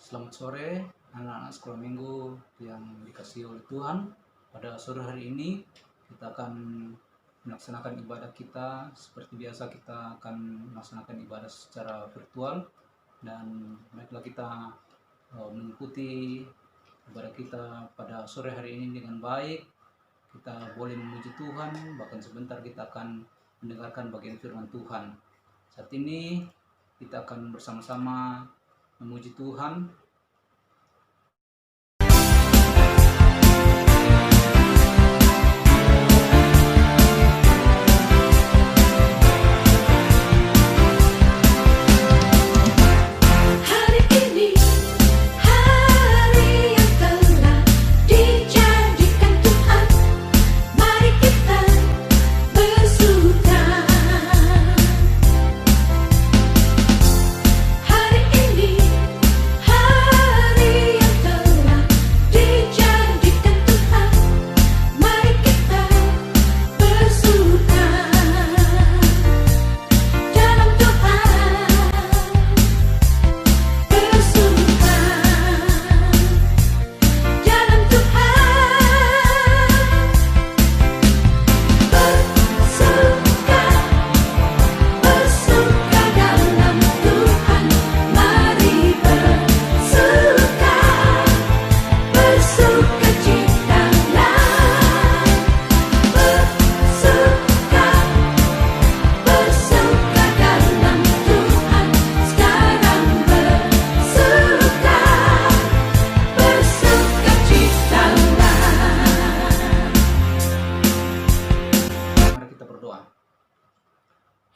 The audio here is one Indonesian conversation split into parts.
Selamat sore anak-anak sekolah minggu yang dikasihi oleh Tuhan. Pada sore hari ini kita akan melaksanakan ibadah kita. Seperti biasa kita akan melaksanakan ibadah secara virtual. Dan baiklah kita mengikuti ibadah kita pada sore hari ini dengan baik. Kita boleh memuji Tuhan, bahkan sebentar kita akan mendengarkan bagian firman Tuhan. Saat ini kita akan bersama-sama memuji Tuhan.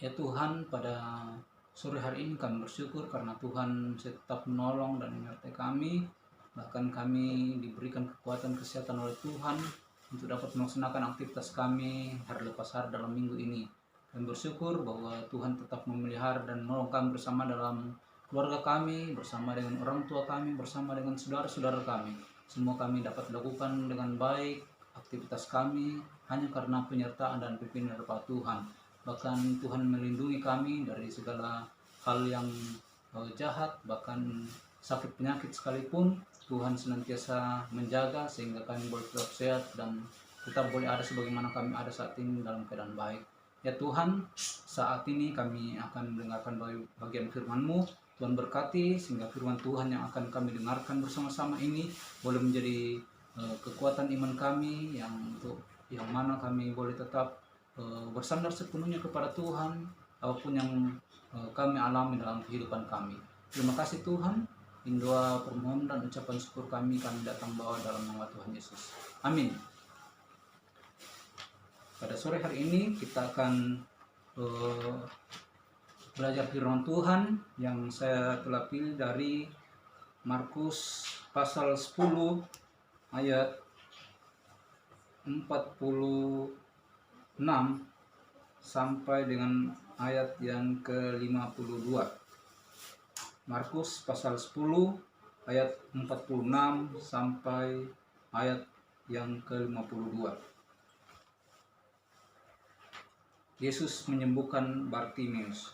Ya Tuhan, pada sore hari ini kami bersyukur karena Tuhan tetap menolong dan menyertai kami. Bahkan kami diberikan kekuatan kesehatan oleh Tuhan untuk dapat melaksanakan aktivitas kami hari lepas hari dalam minggu ini. Kami bersyukur bahwa Tuhan tetap memelihara dan menolong kami bersama dalam keluarga kami, bersama dengan orang tua kami, bersama dengan saudara-saudara kami. Semua kami dapat lakukan dengan baik aktivitas kami hanya karena penyertaan dan pimpinan dari Tuhan. Bahkan Tuhan melindungi kami dari segala hal yang jahat, bahkan sakit penyakit sekalipun Tuhan senantiasa menjaga sehingga kami boleh tetap sehat dan tetap boleh ada sebagaimana kami ada saat ini dalam keadaan baik. Ya Tuhan, saat ini kami akan mendengarkan bagian firman-Mu. Tuhan berkati sehingga firman Tuhan yang akan kami dengarkan bersama-sama ini boleh menjadi kekuatan iman kami yang mana kami boleh tetap bersandar sepenuhnya kepada Tuhan apapun yang kami alami dalam kehidupan kami. Terima kasih Tuhan. Doa permohonan dan ucapan syukur kami datang bawa dalam nama Tuhan Yesus. Amin. Pada sore hari ini kita akan belajar firman Tuhan yang saya telah pilih dari Markus pasal 10 ayat 46 sampai dengan ayat yang ke-52. Markus pasal 10 ayat 46 sampai ayat yang ke-52. Yesus menyembuhkan Bartimeus.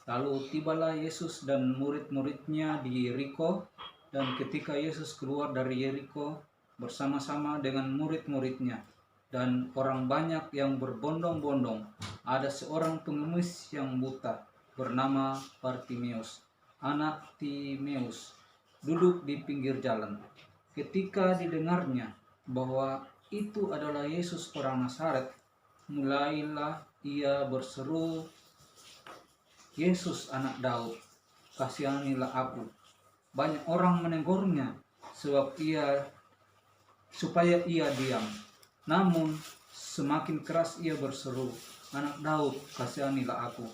Lalu tibalah Yesus dan murid-muridnya di Yeriko, dan ketika Yesus keluar dari Yeriko bersama-sama dengan murid-muridnya dan orang banyak yang berbondong-bondong, ada seorang pengemis yang buta bernama Bartimeus, anak Timeus, duduk di pinggir jalan. Ketika didengarnya bahwa itu adalah Yesus orang Nazaret, mulailah ia berseru, "Yesus anak Daud, kasihanilah aku." Banyak orang menegurnya supaya ia diam. Namun semakin keras ia berseru, "Anak Daud, kasihanilah aku."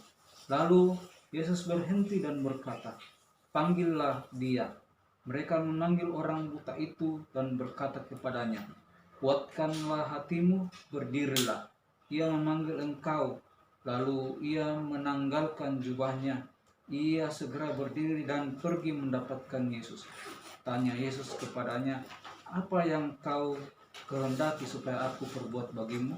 Lalu Yesus berhenti dan berkata, "Panggillah dia." Mereka memanggil orang buta itu dan berkata kepadanya, "Kuatkanlah hatimu, berdirilah. Ia memanggil engkau." Lalu ia menanggalkan jubahnya. Ia segera berdiri dan pergi mendapatkan Yesus. Tanya Yesus kepadanya, "Apa yang kau kehendaki supaya aku perbuat bagimu?"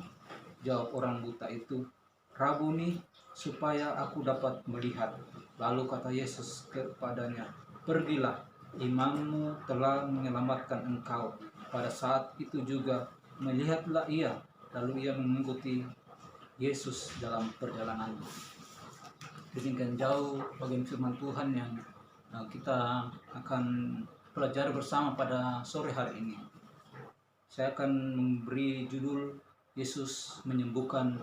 Jawab orang buta itu, "Rabuni, supaya aku dapat melihat." Lalu kata Yesus kepadanya, "Pergilah, imanmu telah menyelamatkan engkau. Pada saat itu juga melihatlah ia, lalu ia mengikuti Yesus dalam perjalanannya. Demikian jauh bagian firman Tuhan yang kita akan pelajari bersama pada sore hari ini. Saya akan memberi judul Yesus menyembuhkan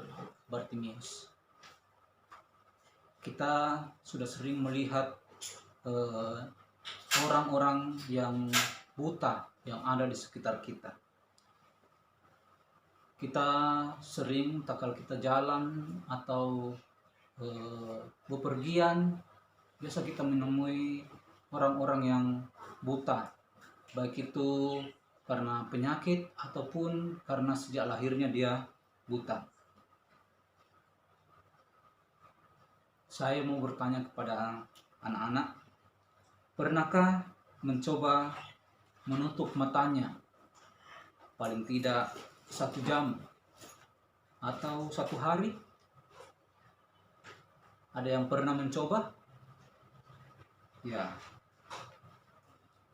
Bartimeus. Kita sudah sering melihat orang-orang yang buta yang ada di sekitar kita. Kita sering tak kalau kita jalan atau bepergian, biasa kita menemui orang-orang yang buta, baik itu karena penyakit ataupun karena sejak lahirnya dia buta. Saya mau bertanya kepada anak-anak, pernahkah mencoba menutup matanya paling tidak 1 jam atau 1 hari? Ada yang pernah mencoba? Ya,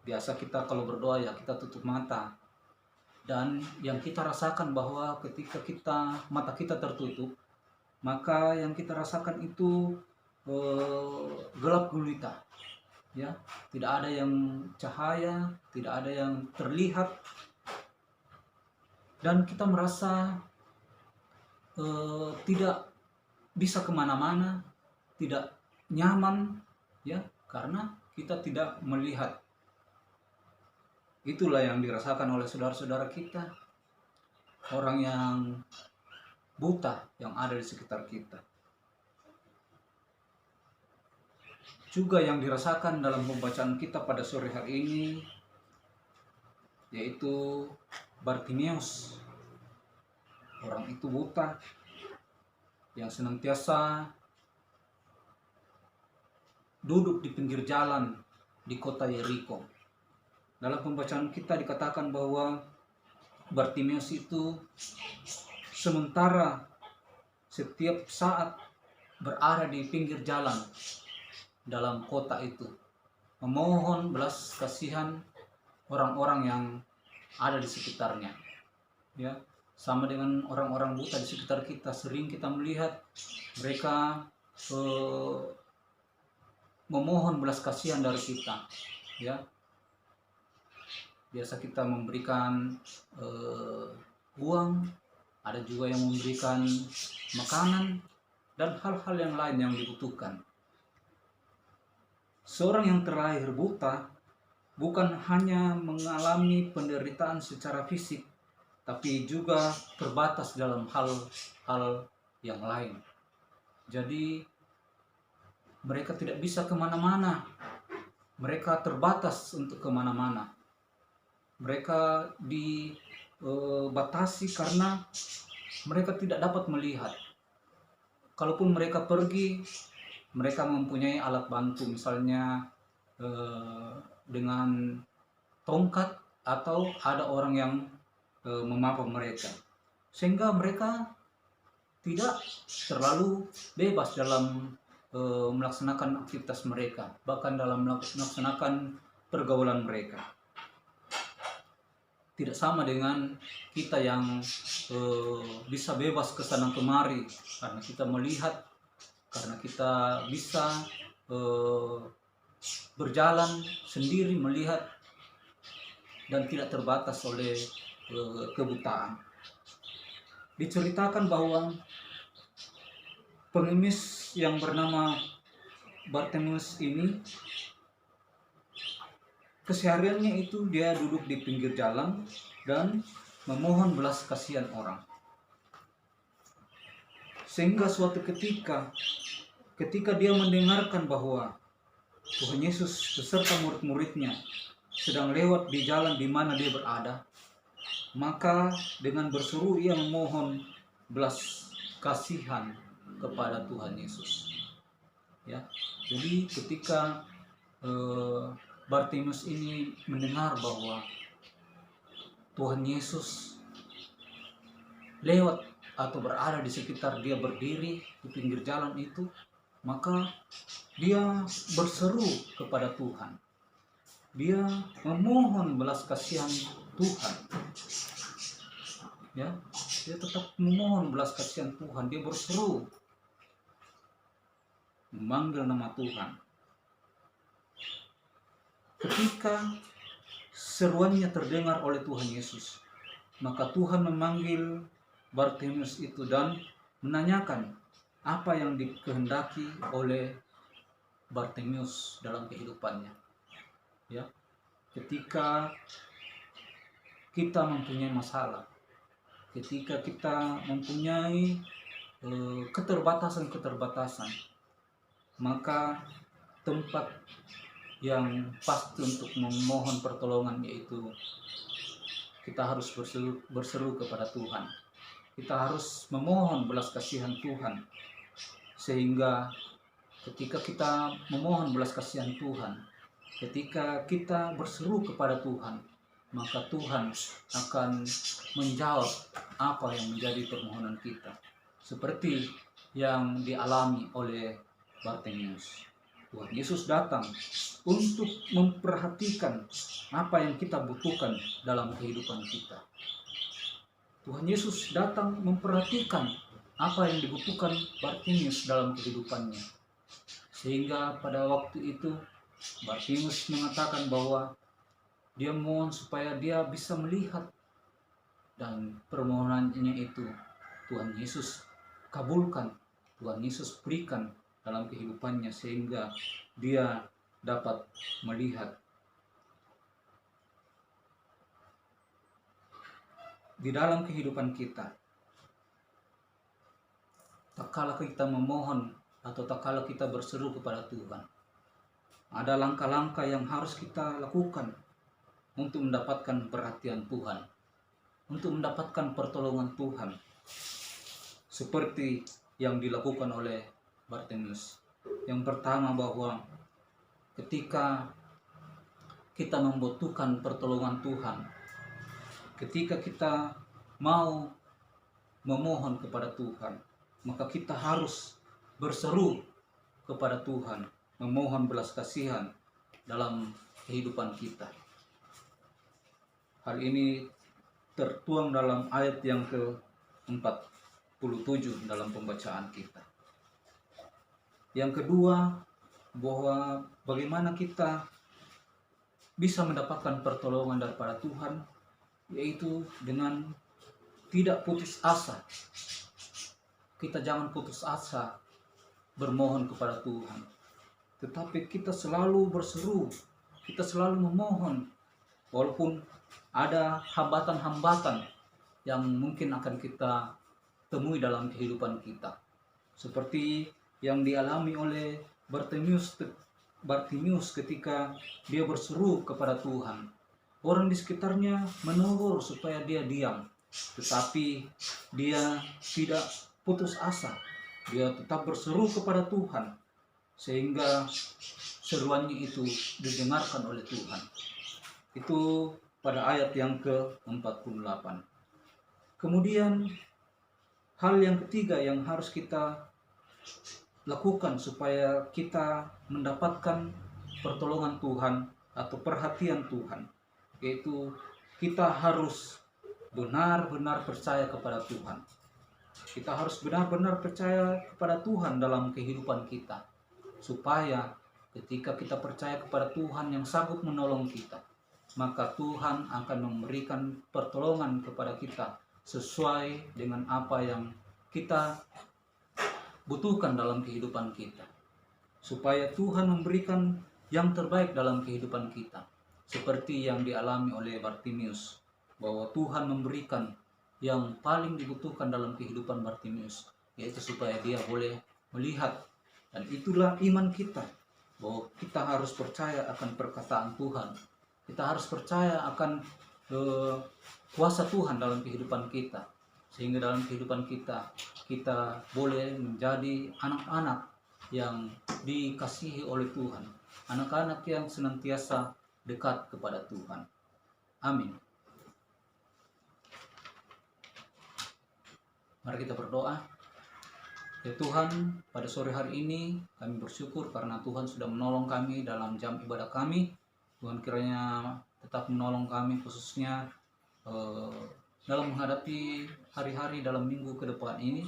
biasa kita kalau berdoa ya kita tutup mata. Dan yang kita rasakan bahwa ketika mata kita tertutup, maka yang kita rasakan itu gelap gulita. Ya, tidak ada yang cahaya, tidak ada yang terlihat, dan kita merasa tidak bisa kemana-mana, tidak nyaman, ya, karena kita tidak melihat. Itulah yang dirasakan oleh saudara-saudara kita, orang yang buta yang ada di sekitar kita. Juga yang dirasakan dalam pembacaan kita pada sore hari ini, yaitu Bartimeus. Orang itu buta yang senantiasa duduk di pinggir jalan di kota Yeriko. Dalam pembacaan kita dikatakan bahwa Bartimeus itu sementara setiap saat berada di pinggir jalan dalam kota itu, memohon belas kasihan orang-orang yang ada di sekitarnya. Ya, sama dengan orang-orang buta di sekitar kita, sering kita melihat mereka memohon belas kasihan dari kita. Ya, biasa kita memberikan uang, ada juga yang memberikan makanan dan hal-hal yang lain yang dibutuhkan. Seorang yang terlahir buta bukan hanya mengalami penderitaan secara fisik, tapi juga terbatas dalam hal-hal yang lain. Jadi mereka tidak bisa kemana-mana, mereka terbatas untuk kemana-mana. Mereka dibatasi karena mereka tidak dapat melihat. Kalaupun mereka pergi, mereka mempunyai alat bantu, misalnya dengan tongkat atau ada orang yang memapah mereka, sehingga mereka tidak terlalu bebas dalam melaksanakan aktivitas mereka, bahkan dalam melaksanakan pergaulan mereka. Tidak sama dengan kita yang bisa bebas ke sana kemari karena kita melihat, karena kita bisa berjalan sendiri melihat dan tidak terbatas oleh kebutaan. Diceritakan bahwa pengemis yang bernama Bartimeus ini, kesehariannya itu dia duduk di pinggir jalan dan memohon belas kasihan orang. Sehingga suatu ketika dia mendengarkan bahwa Tuhan Yesus beserta murid-muridnya sedang lewat di jalan di mana dia berada, maka dengan berseru ia memohon belas kasihan kepada Tuhan Yesus. Ya, jadi ketika Bartimeus ini mendengar bahwa Tuhan Yesus lewat atau berada di sekitar dia, berdiri di pinggir jalan itu, maka dia berseru kepada Tuhan. dia memohon belas kasihan Tuhan. Ya, dia tetap memohon belas kasihan Tuhan. Dia berseru, memanggil nama Tuhan. Ketika seruannya terdengar oleh Tuhan Yesus, maka Tuhan memanggil Bartimeus itu dan menanyakan apa yang dikehendaki oleh Bartimeus dalam kehidupannya. Ya, ketika kita mempunyai masalah, ketika kita mempunyai keterbatasan, maka tempat yang pasti untuk memohon pertolongan yaitu kita harus berseru kepada Tuhan. Kita harus memohon belas kasihan Tuhan, sehingga ketika kita memohon belas kasihan Tuhan, ketika kita berseru kepada Tuhan, maka Tuhan akan menjawab apa yang menjadi permohonan kita, seperti yang dialami oleh Bartimeus. Tuhan Yesus datang untuk memperhatikan apa yang kita butuhkan dalam kehidupan kita. Tuhan Yesus datang memperhatikan apa yang dibutuhkan Bartimeus dalam kehidupannya. Sehingga pada waktu itu Bartimeus mengatakan bahwa dia mohon supaya dia bisa melihat, dan permohonannya itu Tuhan Yesus kabulkan, Tuhan Yesus berikan dalam kehidupannya sehingga dia dapat melihat. Di dalam kehidupan kita, tak kala kita memohon atau tak kala kita berseru kepada Tuhan, ada langkah-langkah yang harus kita lakukan untuk mendapatkan perhatian Tuhan, untuk mendapatkan pertolongan Tuhan, seperti yang dilakukan oleh Bartimeus. Yang pertama, bahwa ketika kita membutuhkan pertolongan Tuhan, ketika kita mau memohon kepada Tuhan, maka kita harus berseru kepada Tuhan, memohon belas kasihan dalam kehidupan kita. Hal ini tertuang dalam ayat yang ke-47 dalam pembacaan kita. Yang kedua, bahwa bagaimana kita bisa mendapatkan pertolongan daripada Tuhan, yaitu dengan tidak putus asa. Kita jangan putus asa bermohon kepada Tuhan, tetapi kita selalu berseru, kita selalu memohon, walaupun ada hambatan-hambatan yang mungkin akan kita temui dalam kehidupan kita, seperti yang dialami oleh Bartimeus ketika dia berseru kepada Tuhan. Orang di sekitarnya menegur supaya dia diam, tetapi dia tidak putus asa. Dia tetap berseru kepada Tuhan, sehingga seruannya itu didengarkan oleh Tuhan. Itu pada ayat yang ke-48. Kemudian hal yang ketiga yang harus kita lakukan supaya kita mendapatkan pertolongan Tuhan atau perhatian Tuhan, yaitu kita harus benar-benar percaya kepada Tuhan. Kita harus benar-benar percaya kepada Tuhan dalam kehidupan kita, supaya ketika kita percaya kepada Tuhan yang sanggup menolong kita, maka Tuhan akan memberikan pertolongan kepada kita sesuai dengan apa yang kita butuhkan dalam kehidupan kita, supaya Tuhan memberikan yang terbaik dalam kehidupan kita, seperti yang dialami oleh Bartimeus, bahwa Tuhan memberikan yang paling dibutuhkan dalam kehidupan Bartimeus, yaitu supaya dia boleh melihat. Dan itulah iman kita, bahwa kita harus percaya akan perkataan Tuhan, kita harus percaya akan kuasa Tuhan dalam kehidupan kita, sehingga dalam kehidupan kita boleh menjadi anak-anak yang dikasihi oleh Tuhan, anak-anak yang senantiasa dekat kepada Tuhan. Amin. Mari kita berdoa. Ya Tuhan, pada sore hari ini kami bersyukur karena Tuhan sudah menolong kami dalam jam ibadah kami. Tuhan kiranya tetap menolong kami khususnya dalam menghadapi hari-hari dalam minggu ke depan ini.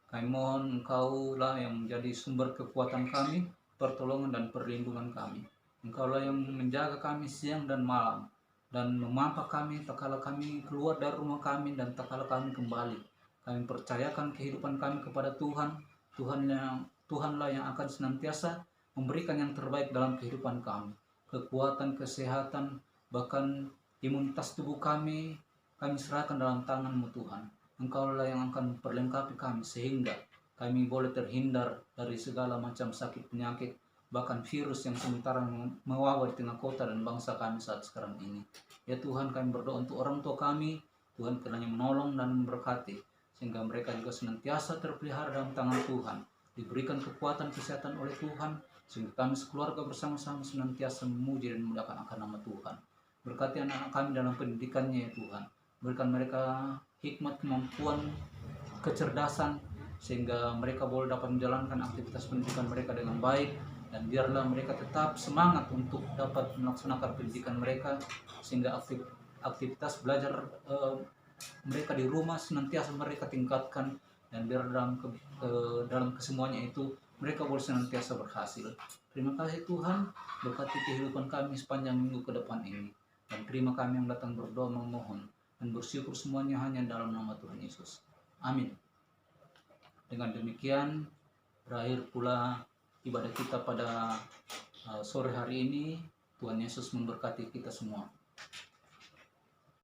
Kami mohon Engkau-lah yang menjadi sumber kekuatan kami, pertolongan dan perlindungan kami. Engkau-lah yang menjaga kami siang dan malam, dan memampa kami tak kala kami keluar dari rumah kami dan tak kala kami kembali. Kami percayakan kehidupan kami kepada Tuhan. Tuhanlah yang akan senantiasa memberikan yang terbaik dalam kehidupan kami. Kekuatan, kesehatan, bahkan imunitas tubuh kami serahkan dalam tangan-Mu Tuhan. Engkau-lah yang akan memperlengkapi kami sehingga kami boleh terhindar dari segala macam sakit penyakit, bahkan virus yang sementara mewabah di tengah kota dan bangsa kami saat sekarang ini. Ya Tuhan, kami berdoa untuk orang tua kami, Tuhan kiranya menolong dan memberkati, sehingga mereka juga senantiasa terpelihara dalam tangan Tuhan, diberikan kekuatan kesehatan oleh Tuhan, sehingga kami sekeluarga bersama-sama senantiasa memuji dan memuliakan akan nama Tuhan. Berkati anak-anak kami dalam pendidikannya ya Tuhan. Berikan mereka hikmat, kemampuan, kecerdasan, sehingga mereka boleh dapat menjalankan aktivitas pendidikan mereka dengan baik, dan biarlah mereka tetap semangat untuk dapat melaksanakan pendidikan mereka, sehingga aktivitas belajar mereka di rumah senantiasa mereka tingkatkan, dan biar dalam kesemuanya itu mereka boleh senantiasa berhasil. Terima kasih Tuhan, berkati kehidupan kami sepanjang minggu ke depan ini, dan terima kami yang datang berdoa memohon dan bersyukur semuanya hanya dalam nama Tuhan Yesus. Amin. Dengan demikian berakhir pula ibadah kita pada sore hari ini. Tuhan Yesus memberkati kita semua.